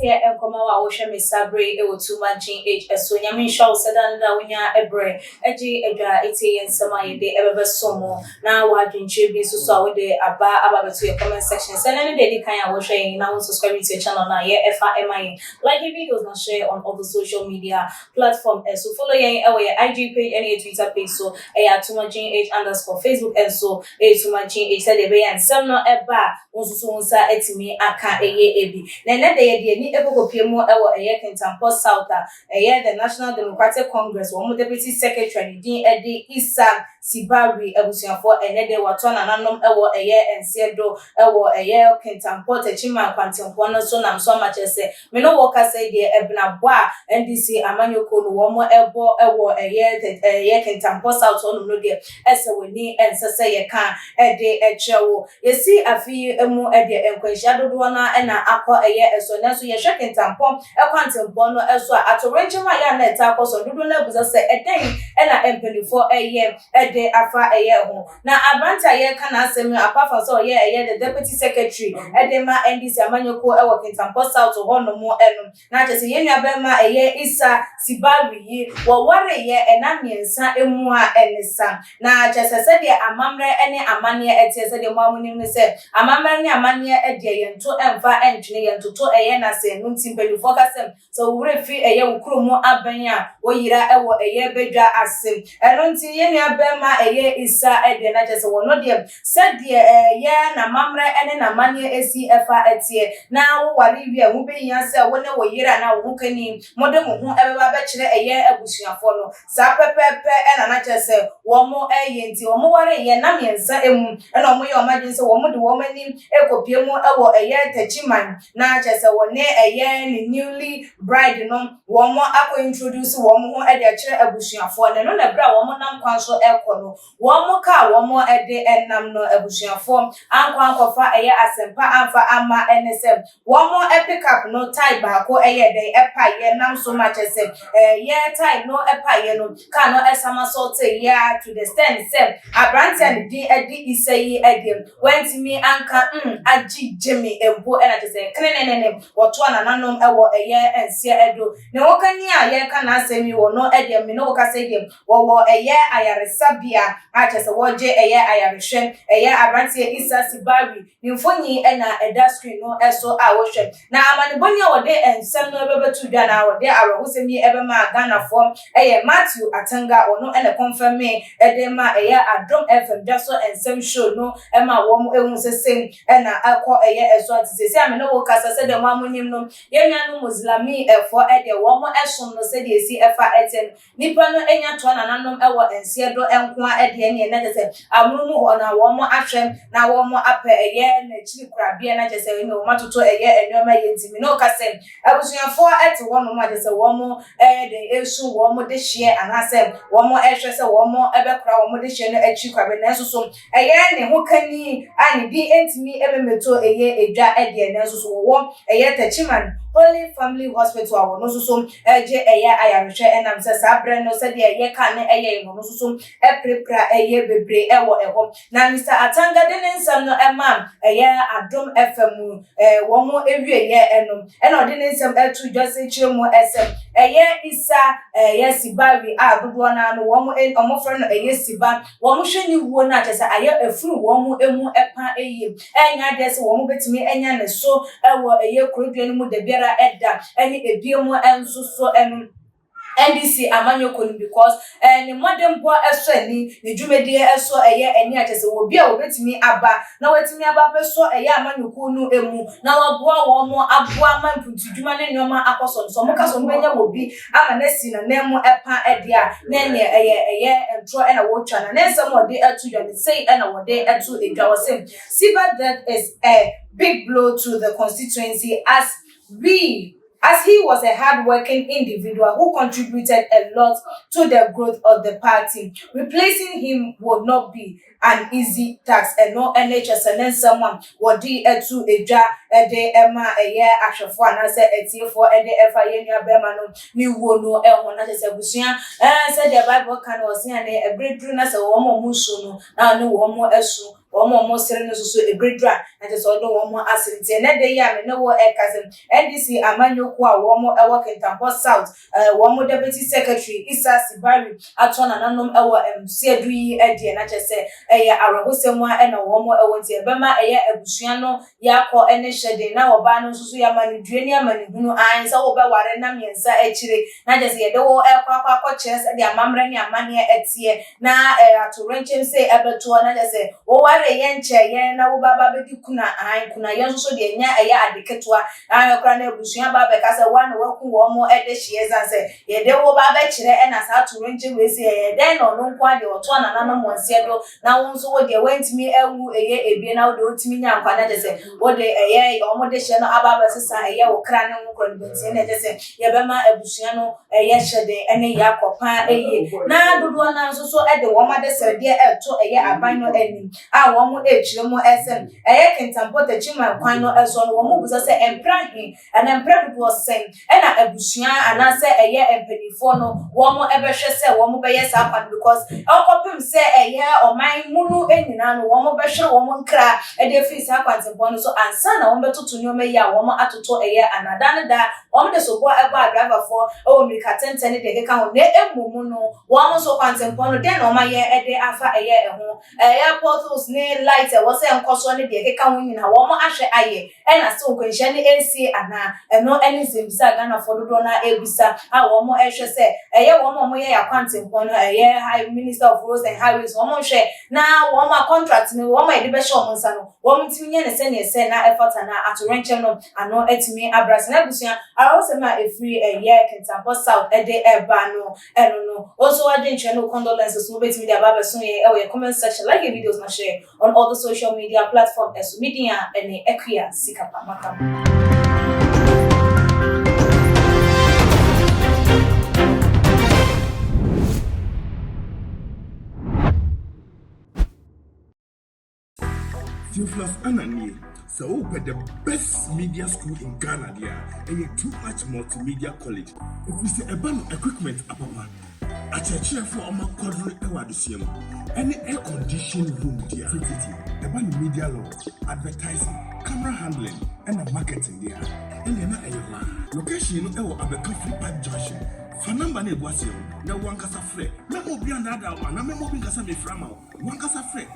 here and come out ocean Miss Sabri, it will too much in age as soon. Yamin shall sedan that when you're a brain, and Samay de ever so more. Now, what in Chibi so saw with the about to your comment section. Send any day kind of sharing now subscribing to your channel now. Yeah, FIMI. Like your videos not share on all the social media platform. And so follow your IG page and your Twitter page. So a too much in age underscore Facebook and so a too much in age said the way and some no eba so sa etimi aka ebi. Na de ni ebo piemo ewo Kentampo South the National Democratic Congress wo deputy secretary din edi Isa Sibari ebusuafo de wato na nanom ewo ensiedo ewo Kentampo techima kwantempo no so nam so machese me no work say de ebna bo a NDC amanyoko no wo mo ebo ewo Kentampo South no de ese weni ensese ye kan de echewo yesi afi emu de enkwahia dodo na akọ eso na so ye hwe Kentampo ekwantempo no eso atorenche ma ya na eta akoso dodo na buza se eden na empelifo de afa ho na abanta ye kana asem apart from so ye the deputy secretary de ma NDC amanyoko ewo Kentampo South ho no mo eno na chese ye nua be ma Isa Sibari yi wo ware ye na miensa emu a enisa na chese se de amamre ene amane etie se de mo amunim ne se amamre ne amane de ye nto emfa entwene ye ntoto na se no ntimpelifo kasem so wure fi wukuru mu aban a wo yira ewo bedwa asem eno nti ye nua be ma Isa de na chese wono de said ye na mamre ene na manye esi efa etie na wo ware wi a wo be yin ase wo ne wo yira na wo kani mode mo ho ebeba be kire abusuafo no sa pepepe na chese wo mo nti wo mo ware ye na miensa emu na wo ye o madin se wo mo de wo mani ekopie mu ewo tachiman na chese wo ne ni newly bride no wo mo akọ introduce wo mo ho de kire abusuafo no na bra wo mo nam kwan so ekono wo mo ka wo mo de enam no abusuafo ankofa asempa amfa ama enesem wo mo pick up no tie baako de epa ye nam so much as tie no epa ye no ka no esama sort ya to the stand sem abrantian di isayi edem went me anka agi jemi empo na just krenenene woto na nanom ewo ense edo ne wokani a ye ka na asemi wo no edem me no woka say dem wo ayaresabia a just woje ayarehwe abrantia Isa Sibari nimfonyi na eda screen no eso a wo hwe na amaniboni a wode ensem no bebetu dwa na wode arahusemi ebema Ghana form Matthew Atanga ono ene confirm me edema Adom FM just so ensem show no ema wo mo ehun sesem na akọ eso atise amene wo kasa se de mo amunim no yenya no muslimi efo de wo mo esom no se de esi efa eten nipa no enya to na nanom ewo ense do enko a de ne na se amunu ho na wo mo ahwem na wo mo apa na chiri kurabia na je se no matoto enoma yentimi no kasa abusuafo ete wo no ma je se wo mo de esu wo mo de hye anase wo mo ehwe se wo mo ebekura wo mo de hye no achi kwabe na so ne ho kani ani bi entimi ebemeto edwa de na so wo tachiman Holy Family Hospital no so je ayarehwe enam se sabre no se de ka ne no so prepra bebre ewo eho na Mr. Atanga de nsam no emam Adom FM wo mo ewie enom ena ode nsam etu dwase kire mo esem Isa Sibari a dodo na no wo mo omofre no Siba wo mo hwe ni wuo na chese efuru wo mo emu epa enya de se wo mo betimi enya ne so ewo kurodua no mu de biara edda eni ebiemu enso so enu NDC amanyoko because ni modern boy eso ani ni dwumedi eso eni achese wo bia wo betimi aba na wetimi aba peso amanyoko nu emu na waboa wo mo aboa mamputu dwuma ne nyoma akoso so mo kaso mbenya wo bi ama na si na nemu epa edia na ne entro na wo twa na nsem wo de etu dwa say na wo de etu edwa wo say that is a big blow to the constituency as he was a hard-working individual who contributed a lot to the growth of the party. Replacing him would not be an easy task, and no NHS and then someone would do to a jar a day Emma a year after for and I said a tear for a day FIA Bermano, new no one as a bushia, and said the Bible can was a great prunus a woman musuno, now no one more esu. wɔn sere no so ebredra na kyerɛ sɛ ɔde wɔn asere nti ɛnɛ de yi a me ne wɔ ɛkasɛm NDC amanyɔkuo a wɔn ɛwɔ Kentampɔ South wɔn deputy secretary Isa Sibari atɔ nananom ɛwɔ Msiadu yi ɛdeɛ na kyerɛ sɛ ɛyɛ arɔbosɛm a ɛna wɔn ɛwɔ nti ɛbɛma ɛyɛ abusua no yakɔ ɛne hyɛden na ɔbaa no nso so yɛama no dua ne ama ne hunu an sɛ wɔbɛware na mmiɛnsa akyire na kyerɛ sɛ yɛde wɔ ɛkɔ kyerɛ sɛ de amammerɛ ne amanneɛ ɛteɛ na atorenkyɛm sɛ ɛbɛtoɔ na kyerɛ sɛ wɔware yɛn nkyɛ yɛn na wɔbaba bɛdi kuna yɛn nso so deɛ nya ɛyɛ ade ketewa na yɛkora na abusua ba bɛka sɛ wɔn na wɔku wɔn ɛde hyeɛ zan sɛ yɛde wɔba bɛkyerɛ ɛna saa atorenkyɛm wei sɛ yɛdɛn na ɔno nko adeɛ ɔtoa nananom wɔn nseɛ do na wɔn nso wɔ deɛ wɔntumi ɛwu ɛyɛ ebie na wɔde wɔtumi nya nkwa na kyerɛ sɛ wɔde ɛyɛ wɔn de hyɛ no aba abɛsesa ɛyɛ wɔ kra ne ho nkora no bɛnti na kyerɛ sɛ yɛbɛma abusua no ɛyɛ hyɛden ɛne yɛ akɔpa ɛyie na dodoɔ na nso so ɛde wɔn adesɛdeɛ ɛto ɛyɛ aban no anim a wɔn ɛkyerɛ mu ɛsɛm ɛyɛ Kentampɔ Takyima kwan no ɛso no wɔn busa sɛ ɛmpra he ɛna mpra dodoɔ sɛn ɛna abusua anaasɛ ɛyɛ mpanimfoɔ no wɔn ɛbɛhwɛ sɛ wɔn bɛyɛ saa kwan because ɔkɔpem sɛ ɛyɛ ɔman mu no nyinaa no wɔn bɛhwɛ wɔn nkra ɛde fi saa kwantempɔ no so ansa na wɔn bɛtoto nneɛma yi a wɔn atoto ɛyɛ anada ne da wɔn de sobo ɛbɔ adraiverfoɔ ɛwɔ mirika tenten ne deɛ keka ho na emu no wɔn nso kwantempɔ no deɛ na wɔn ayɛ ɛde afa ɛyɛ ɛho ɛyɛ portals ne light ɛwɔ sɛ nkɔsoɔ ne deɛ keka ho nyinaa wɔn ahwɛ ayɛ ɛna sɛ nkwanhyia ne ɛnsie ana ɛno ɛne nsɛmbisa Ghanafoɔ dodoɔ na ɛbisa a wɔn ɛhwɛ sɛ ɛyɛ wɔn a wɔyɛ yɛ kwantempɔ no ɛyɛ high minister of roads and highways wɔn hwɛ na wɔn a contract no wɔn a yɛde bɛhyɛ wɔn nsa no wɔn ntumi nyɛ ne sɛnea ɛsɛ na ɛfata na atorenkyɛm no ano ɛtumi abrasa na abusua arɔsɛm a ɛfiri ɛyɛ Kentampɔ South ɛde ɛba no ɛno no also adwenkyerɛ no condolences no bɛtumi de aba abɛso yɛ ɛwɔ yɛ comment section like your videos na share on all the social media platforms ɛso media ɛne ɛkuya sikapa makam. Theophilus Ananie, so the best media school in Ghana there, and a too much multimedia college. If we say a band equipment above a church for a quadri ewadisium, any air conditioned room there, a band media law, advertising, camera handling, and a marketing there. And then a location or a coffee pipe junction. For number ne boisson, no one casa free. No more beyond that, and I'm moving casa me from one casa free.